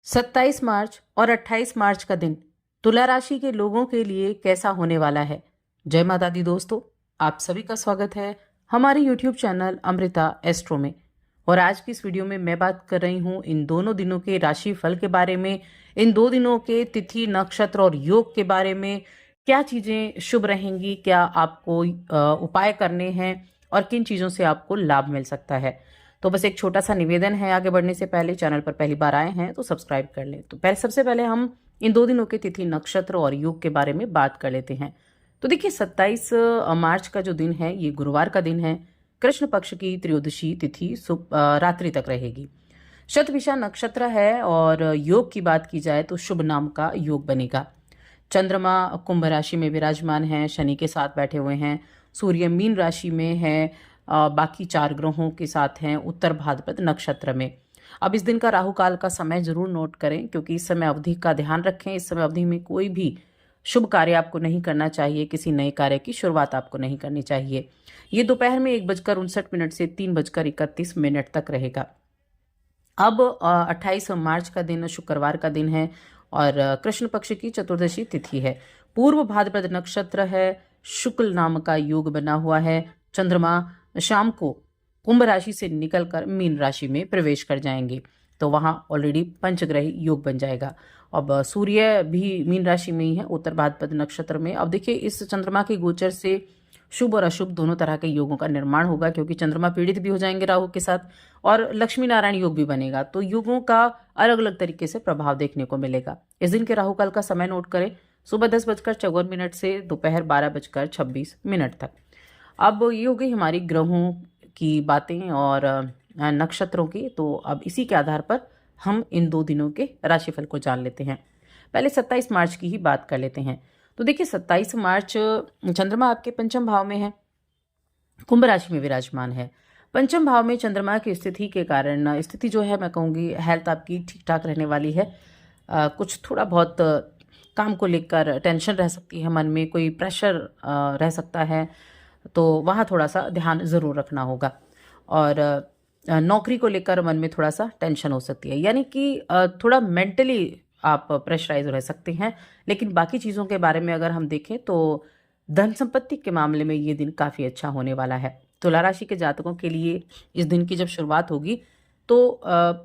27 मार्च और 28 मार्च का दिन तुला राशि के लोगों के लिए कैसा होने वाला है। जय माता दी दोस्तों, आप सभी का स्वागत है हमारे YouTube चैनल अमृता एस्ट्रो में। और आज की इस वीडियो में मैं बात कर रही हूँ इन दोनों दिनों के राशि फल के बारे में, इन दो दिनों के तिथि नक्षत्र और योग के बारे में। क्या चीजें शुभ रहेंगी, क्या आपको उपाय करने हैं और किन चीजों से आपको लाभ मिल सकता है। तो बस एक छोटा सा निवेदन है, आगे बढ़ने से पहले चैनल पर पहली बार आए हैं तो सब्सक्राइब कर लें। तो सबसे पहले हम इन दो दिनों के तिथि नक्षत्र और योग के बारे में बात कर लेते हैं। तो देखिए 27 मार्च का जो दिन है ये गुरुवार का दिन है। कृष्ण पक्ष की त्रयोदशी तिथि रात्रि तक रहेगी। शतभिषा नक्षत्र है और योग की बात की जाए तो शुभ नाम का योग बनेगा। चंद्रमा कुंभ राशि में विराजमान है, शनि के साथ बैठे हुए हैं। सूर्य मीन राशि में है, बाकी 4 ग्रहों के साथ हैं उत्तर भाद्रपद नक्षत्र में। अब इस दिन का राहु काल का समय जरूर नोट करें, क्योंकि इस समय अवधि का ध्यान रखें। इस समय अवधि में कोई भी शुभ कार्य आपको नहीं करना चाहिए, किसी नए कार्य की शुरुआत आपको नहीं करनी चाहिए। ये दोपहर में 1:59 से 3:31 तक रहेगा। अब 28 मार्च का दिन शुक्रवार का दिन है और कृष्ण पक्ष की चतुर्दशी तिथि है। पूर्व भाद्रपद नक्षत्र है, शुक्ल नाम का योग बना हुआ है। चंद्रमा शाम को कुंभ राशि से निकलकर मीन राशि में प्रवेश कर जाएंगे, तो वहां ऑलरेडी पंचग्रही योग बन जाएगा। अब सूर्य भी मीन राशि में ही है उत्तर भाद्रपद नक्षत्र में। अब देखिए इस चंद्रमा के गोचर से शुभ और अशुभ दोनों तरह के योगों का निर्माण होगा, क्योंकि चंद्रमा पीड़ित भी हो जाएंगे राहु के साथ और लक्ष्मी नारायण योग भी बनेगा। तो योगों का अलग अलग तरीके से प्रभाव देखने को मिलेगा। इस दिन के राहु काल का समय नोट करें, सुबह 10:54 से दोपहर 12:26 तक। अब ये हो गई हमारी ग्रहों की बातें और नक्षत्रों की। तो अब इसी के आधार पर हम इन दो दिनों के राशिफल को जान लेते हैं। पहले 27 मार्च की ही बात कर लेते हैं। तो देखिए 27 मार्च चंद्रमा आपके पंचम भाव में है, कुंभ राशि में विराजमान है। पंचम भाव में चंद्रमा की स्थिति के कारण स्थिति जो है मैं कहूँगी हेल्थ आपकी ठीक ठाक रहने वाली है। कुछ थोड़ा बहुत काम को लेकर टेंशन रह सकती है, मन में कोई प्रेशर रह सकता है, तो वहाँ थोड़ा सा ध्यान ज़रूर रखना होगा। और नौकरी को लेकर मन में थोड़ा सा टेंशन हो सकती है, यानी कि थोड़ा मेंटली आप प्रेशराइज रह सकते हैं। लेकिन बाकी चीज़ों के बारे में अगर हम देखें तो धन संपत्ति के मामले में ये दिन काफ़ी अच्छा होने वाला है। तुला राशि के जातकों के लिए इस दिन की जब शुरुआत होगी तो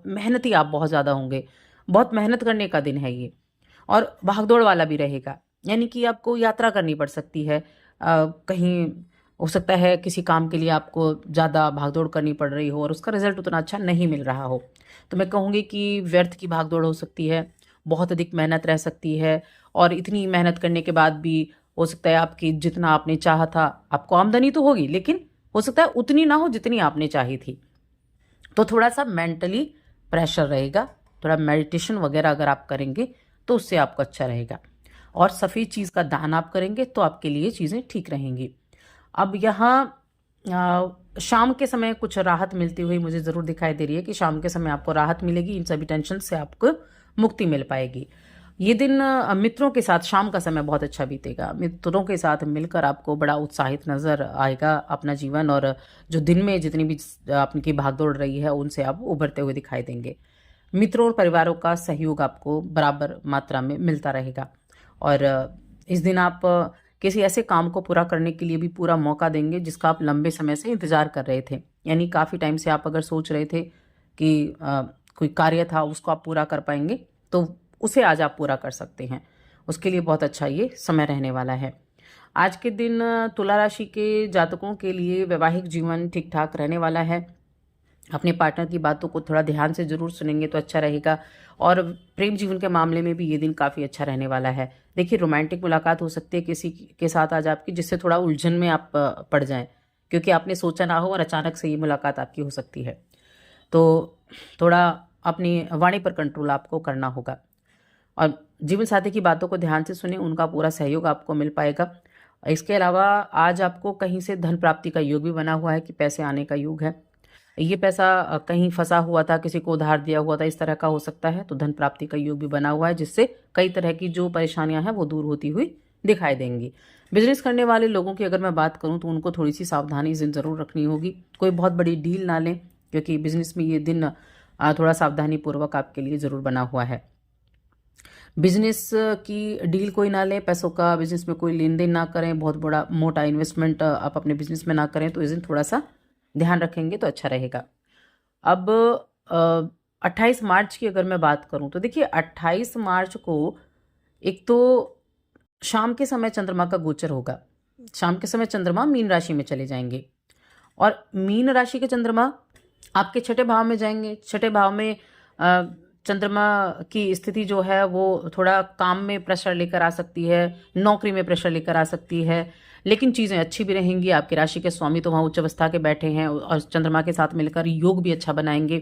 मेहनती आप बहुत ज़्यादा होंगे, बहुत मेहनत करने का दिन है ये, और भागदौड़ वाला भी रहेगा। यानी कि आपको यात्रा करनी पड़ सकती है, कहीं हो सकता है किसी काम के लिए आपको ज़्यादा भागदौड़ करनी पड़ रही हो और उसका रिजल्ट उतना अच्छा नहीं मिल रहा हो। तो मैं कहूँगी कि व्यर्थ की भागदौड़ हो सकती है, बहुत अधिक मेहनत रह सकती है, और इतनी मेहनत करने के बाद भी हो सकता है आपकी जितना आपने चाहा था, आपको आमदनी तो होगी लेकिन हो सकता है उतनी ना हो जितनी आपने चाही थी। तो थोड़ा सा मेंटली प्रेशर रहेगा। थोड़ा मेडिटेशन वगैरह अगर आप करेंगे तो उससे आपको अच्छा रहेगा, और सफ़ेद चीज़ का दान आप करेंगे तो आपके लिए चीज़ें ठीक रहेंगी। अब यहाँ शाम के समय कुछ राहत मिलती हुई मुझे ज़रूर दिखाई दे रही है कि शाम के समय आपको राहत मिलेगी, इन सभी टेंशन से आपको मुक्ति मिल पाएगी। ये दिन मित्रों के साथ शाम का समय बहुत अच्छा बीतेगा। मित्रों के साथ मिलकर आपको बड़ा उत्साहित नज़र आएगा अपना जीवन, और जो दिन में जितनी भी आपकी भागदौड़ रही है उनसे आप उभरते हुए दिखाई देंगे। मित्रों और परिवारों का सहयोग आपको बराबर मात्रा में मिलता रहेगा, और इस दिन आप किसी ऐसे काम को पूरा करने के लिए भी पूरा मौका देंगे जिसका आप लंबे समय से इंतजार कर रहे थे। यानी काफ़ी टाइम से आप अगर सोच रहे थे कि कोई कार्य था उसको आप पूरा कर पाएंगे, तो उसे आज आप पूरा कर सकते हैं। उसके लिए बहुत अच्छा ये समय रहने वाला है। आज के दिन तुला राशि के जातकों के लिए वैवाहिक जीवन ठीक ठाक रहने वाला है। अपने पार्टनर की बातों को थोड़ा ध्यान से जरूर सुनेंगे तो अच्छा रहेगा, और प्रेम जीवन के मामले में भी ये दिन काफ़ी अच्छा रहने वाला है। देखिए रोमांटिक मुलाकात हो सकती है किसी के साथ आज आपकी, जिससे थोड़ा उलझन में आप पड़ जाएं, क्योंकि आपने सोचा ना हो और अचानक से ये मुलाकात आपकी हो सकती है। तो थोड़ा अपनी वाणी पर कंट्रोल आपको करना होगा, और जीवन साथी की बातों को ध्यान से सुने, उनका पूरा सहयोग आपको मिल पाएगा। इसके अलावा आज आपको कहीं से धन प्राप्ति का योग भी बना हुआ है कि पैसे आने का योग है। ये पैसा कहीं फंसा हुआ था, किसी को उधार दिया हुआ था, इस तरह का हो सकता है। तो धन प्राप्ति का योग भी बना हुआ है, जिससे कई तरह की जो परेशानियां हैं वो दूर होती हुई दिखाई देंगी। बिजनेस करने वाले लोगों की अगर मैं बात करूं तो उनको थोड़ी सी सावधानी इस दिन ज़रूर रखनी होगी। कोई बहुत बड़ी डील ना लें, क्योंकि बिजनेस में ये दिन थोड़ा सावधानी पूर्वक आपके लिए ज़रूर बना हुआ है। बिजनेस की डील कोई ना लें, पैसों का बिजनेस में कोई लेन देन ना करें, बहुत बड़ा मोटा इन्वेस्टमेंट आप अपने बिजनेस में ना करें, तो इस दिन थोड़ा सा ध्यान रखेंगे तो अच्छा रहेगा। अब 28 मार्च की अगर मैं बात करूं तो देखिए 28 मार्च को एक तो शाम के समय चंद्रमा का गोचर होगा। शाम के समय चंद्रमा मीन राशि में चले जाएंगे और मीन राशि के चंद्रमा आपके छठे भाव में जाएंगे। छठे भाव में चंद्रमा की स्थिति जो है वो थोड़ा काम में प्रेशर लेकर आ सकती है, नौकरी में प्रेशर लेकर आ सकती है, लेकिन चीज़ें अच्छी भी रहेंगी। आपकी राशि के स्वामी तो वहाँ उच्च अवस्था के बैठे हैं और चंद्रमा के साथ मिलकर योग भी अच्छा बनाएंगे।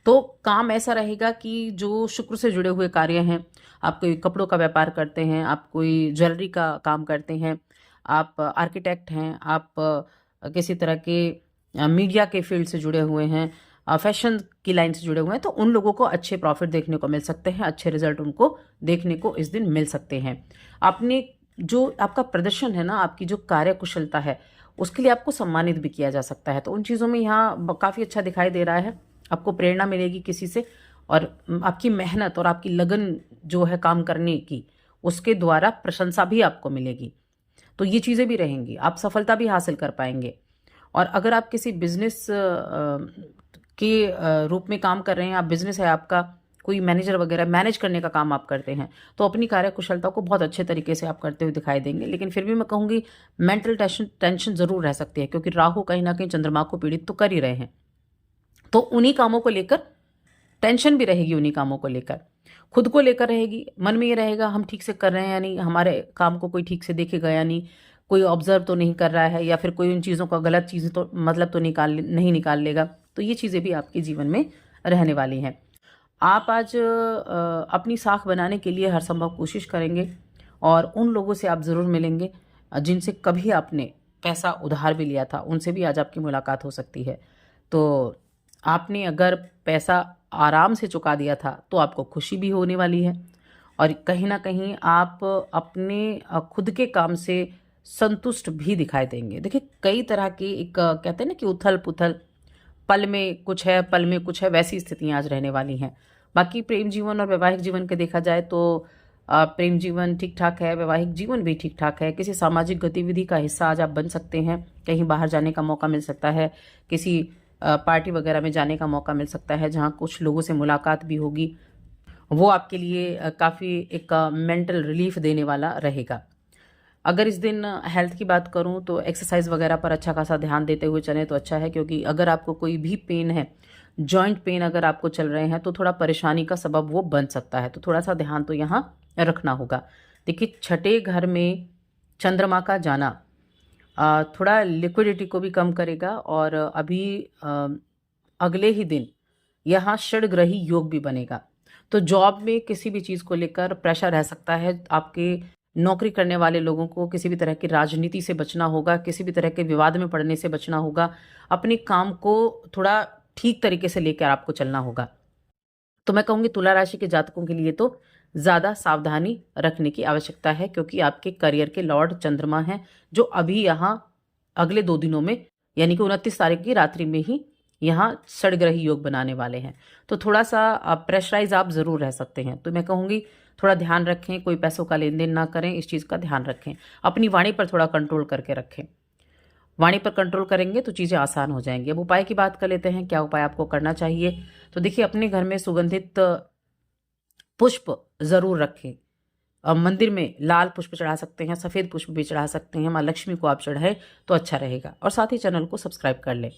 तो काम ऐसा रहेगा कि जो शुक्र से जुड़े हुए कार्य हैं, आप कोई कपड़ों का व्यापार करते हैं, आप कोई ज्वेलरी का काम करते हैं, आप आर्किटेक्ट हैं, आप किसी तरह के मीडिया के फील्ड से जुड़े हुए हैं, फैशन की लाइन से जुड़े हुए हैं, तो उन लोगों को अच्छे प्रॉफिट देखने को मिल सकते हैं, अच्छे रिजल्ट उनको देखने को इस दिन मिल सकते हैं। आपने जो आपका प्रदर्शन है ना, आपकी जो कार्य कुशलता है, उसके लिए आपको सम्मानित भी किया जा सकता है। तो उन चीज़ों में यहाँ काफ़ी अच्छा दिखाई दे रहा है। आपको प्रेरणा मिलेगी किसी से और आपकी मेहनत और आपकी लगन जो है काम करने की, उसके द्वारा प्रशंसा भी आपको मिलेगी। तो ये चीज़ें भी रहेंगी, आप सफलता भी हासिल कर पाएंगे। और अगर आप किसी बिजनेस के रूप में काम कर रहे हैं, आप बिजनेस है आपका, कोई मैनेजर वगैरह मैनेज करने का काम आप करते हैं, तो अपनी कार्य कुशलता को बहुत अच्छे तरीके से आप करते हुए दिखाई देंगे। लेकिन फिर भी मैं कहूँगी मेंटल टेंशन ज़रूर रह सकती है, क्योंकि राहु कहीं ना कहीं चंद्रमा को पीड़ित तो कर ही रहे हैं। तो उन्हीं कामों को लेकर टेंशन भी रहेगी, उन्हीं कामों को लेकर खुद को लेकर रहेगी। मन में ये रहेगा हम ठीक से कर रहे हैं या नहीं, हमारे काम को कोई ठीक से देखेगा या नहीं, कोई ऑब्जर्व तो नहीं कर रहा है, या फिर कोई उन चीज़ों का गलत चीज़ें तो मतलब तो नहीं निकाल लेगा। तो ये चीज़ें भी आपके जीवन में रहने वाली हैं। आप आज अपनी साख बनाने के लिए हर संभव कोशिश करेंगे और उन लोगों से आप ज़रूर मिलेंगे जिनसे कभी आपने पैसा उधार भी लिया था, उनसे भी आज आपकी मुलाकात हो सकती है। तो आपने अगर पैसा आराम से चुका दिया था तो आपको खुशी भी होने वाली है और कहीं ना कहीं आप अपने खुद के काम से संतुष्ट भी दिखाई देंगे। देखिए कई तरह की एक कहते हैं ना कि उथल पुथल, पल में कुछ है पल में कुछ है, वैसी स्थितियां आज रहने वाली हैं। बाकी प्रेम जीवन और वैवाहिक जीवन के देखा जाए तो प्रेम जीवन ठीक ठाक है, वैवाहिक जीवन भी ठीक ठाक है। किसी सामाजिक गतिविधि का हिस्सा आज आप बन सकते हैं, कहीं बाहर जाने का मौका मिल सकता है, किसी पार्टी वगैरह में जाने का मौका मिल सकता है जहाँ कुछ लोगों से मुलाकात भी होगी। वो आपके लिए काफ़ी एक मेंटल रिलीफ देने वाला रहेगा। अगर इस दिन हेल्थ की बात करूं तो एक्सरसाइज वगैरह पर अच्छा खासा ध्यान देते हुए चलें तो अच्छा है, क्योंकि अगर आपको कोई भी पेन है, जॉइंट पेन अगर आपको चल रहे हैं, तो थोड़ा परेशानी का सबब वो बन सकता है। तो थोड़ा सा ध्यान तो यहाँ रखना होगा। देखिए छठे घर में चंद्रमा का जाना थोड़ा लिक्विडिटी को भी कम करेगा और अभी अगले ही दिन यहाँ षडग्रही योग भी बनेगा। तो जॉब में किसी भी चीज़ को लेकर प्रेशर रह सकता है। आपके नौकरी करने वाले लोगों को किसी भी तरह की राजनीति से बचना होगा, किसी भी तरह के विवाद में पड़ने से बचना होगा। अपने काम को थोड़ा ठीक तरीके से लेकर आपको चलना होगा। तो मैं कहूँगी तुला राशि के जातकों के लिए तो ज़्यादा सावधानी रखने की आवश्यकता है, क्योंकि आपके करियर के लॉर्ड चंद्रमा हैं, जो अभी यहाँ अगले 2 दिनों में यानी कि 29 तारीख की रात्रि में ही यहाँ षडग्रही योग बनाने वाले हैं। तो थोड़ा सा प्रेशराइज आप ज़रूर रह सकते हैं। तो मैं कहूँगी थोड़ा ध्यान रखें, कोई पैसों का लेन देन ना करें, इस चीज़ का ध्यान रखें। अपनी वाणी पर थोड़ा कंट्रोल करके रखें। वाणी पर कंट्रोल करेंगे तो चीज़ें आसान हो जाएंगी। अब उपाय की बात कर लेते हैं, क्या उपाय आपको करना चाहिए। तो देखिए अपने घर में सुगंधित पुष्प ज़रूर रखें। मंदिर में लाल पुष्प चढ़ा सकते हैं, सफ़ेद पुष्प भी चढ़ा सकते हैं। माँ लक्ष्मी को आप चढ़ाएं तो अच्छा रहेगा। और साथ ही चैनल को सब्सक्राइब कर लें।